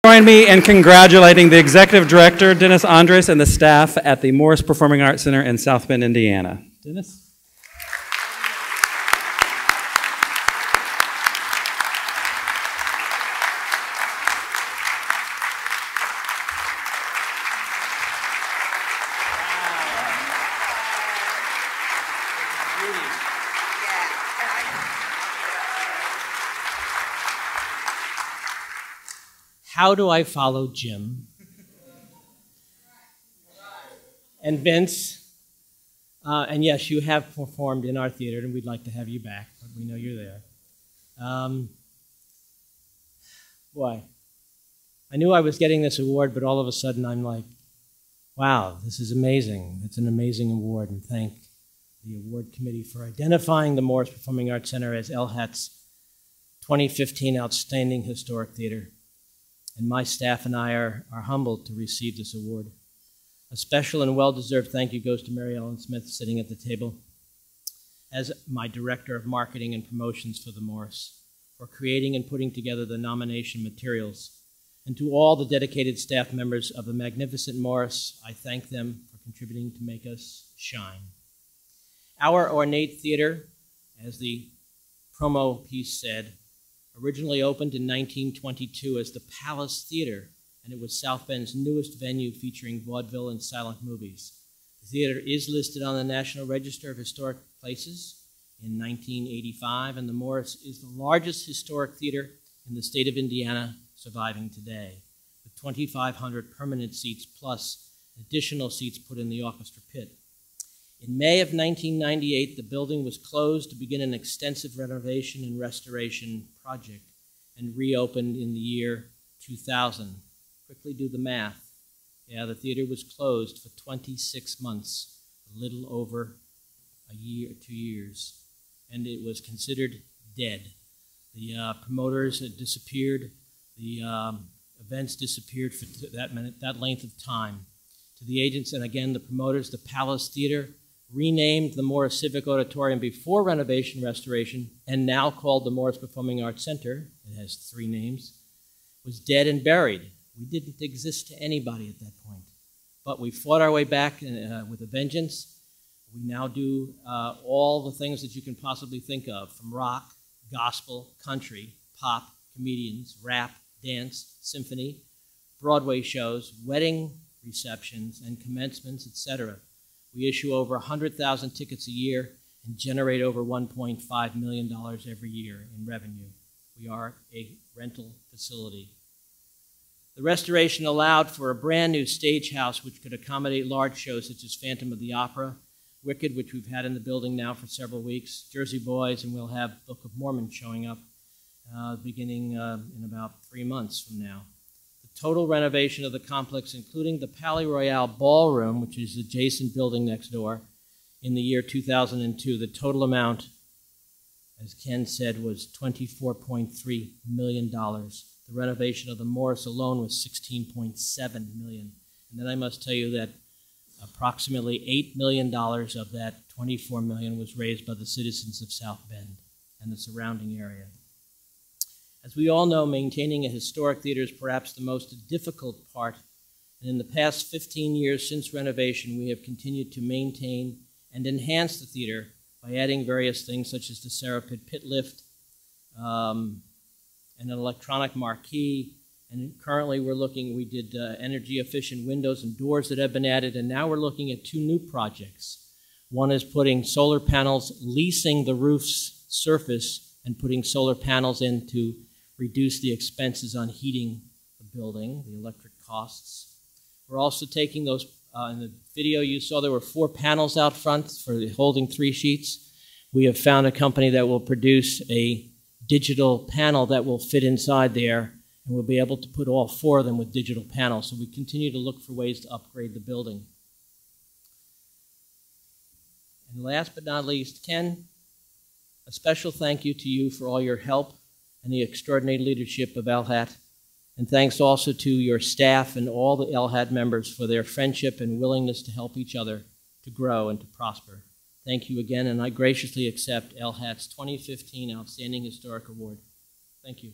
Join me in congratulating the Executive Director, Dennis Andres, and the staff at the Morris Performing Arts Center in South Bend, Indiana. Dennis? How do I follow Jim? And Vince, and yes, you have performed in our theater, and we'd like to have you back, but we know you're there. Boy, I knew I was getting this award, but all of a sudden I'm like, wow, this is amazing. It's an amazing award, and thank the award committee for identifying the Morris Performing Arts Center as LHAT's 2015 Outstanding Historic Theater. And my staff and I are humbled to receive this award. A special and well-deserved thank you goes to Mary Ellen Smith, sitting at the table, as my Director of Marketing and Promotions for the Morris, for creating and putting together the nomination materials. And to all the dedicated staff members of the magnificent Morris, I thank them for contributing to make us shine. Our ornate theater, as the promo piece said, originally opened in 1922 as the Palace Theater, and it was South Bend's newest venue featuring vaudeville and silent movies. The theater is listed on the National Register of Historic Places in 1985, and the Morris is the largest historic theater in the state of Indiana surviving today, with 2,500 permanent seats plus additional seats put in the orchestra pit. In May of 1998, the building was closed to begin an extensive renovation and restoration project and reopened in the year 2000. Quickly do the math. Yeah, the theater was closed for 26 months, a little over a year, 2 years, and it was considered dead. The promoters had disappeared. The events disappeared for that length of time. To the agents and again the promoters, the Palace Theater, renamed the Morris Civic Auditorium before renovation restoration, and now called the Morris Performing Arts Center, it has 3 names, was dead and buried. We didn't exist to anybody at that point. But we fought our way back with a vengeance. We now do all the things that you can possibly think of, from rock, gospel, country, pop, comedians, rap, dance, symphony, Broadway shows, wedding receptions, and commencements, etc. We issue over 100,000 tickets a year and generate over $1.5 million every year in revenue. We are a rental facility. The restoration allowed for a brand new stage house which could accommodate large shows such as Phantom of the Opera, Wicked, which we've had in the building now for several weeks, Jersey Boys, and we'll have Book of Mormon showing up beginning in about 3 months from now. Total renovation of the complex, including the Palais Royale Ballroom, which is the adjacent building next door, in the year 2002. The total amount, as Ken said, was $24.3 million. The renovation of the Morris alone was $16.7 million. And then I must tell you that approximately $8 million of that $24 million was raised by the citizens of South Bend and the surrounding area. As we all know, maintaining a historic theater is perhaps the most difficult part, and in the past 15 years since renovation, we have continued to maintain and enhance the theater by adding various things such as the Sarah Pit lift, and an electronic marquee, and currently we did energy-efficient windows and doors that have been added, and now we're looking at 2 new projects. One is putting solar panels, leasing the roof's surface, and putting solar panels in to reduce the expenses on heating the building, the electric costs. We're also taking those, in the video you saw there were 4 panels out front for holding 3 sheets. We have found a company that will produce a digital panel that will fit inside there, and we'll be able to put all 4 of them with digital panels. So we continue to look for ways to upgrade the building. And last but not least, Ken, a special thank you to you for all your help and the extraordinary leadership of LHAT. And thanks also to your staff and all the LHAT members for their friendship and willingness to help each other to grow and to prosper. Thank you again, and I graciously accept LHAT's 2015 Outstanding Historic Award. Thank you.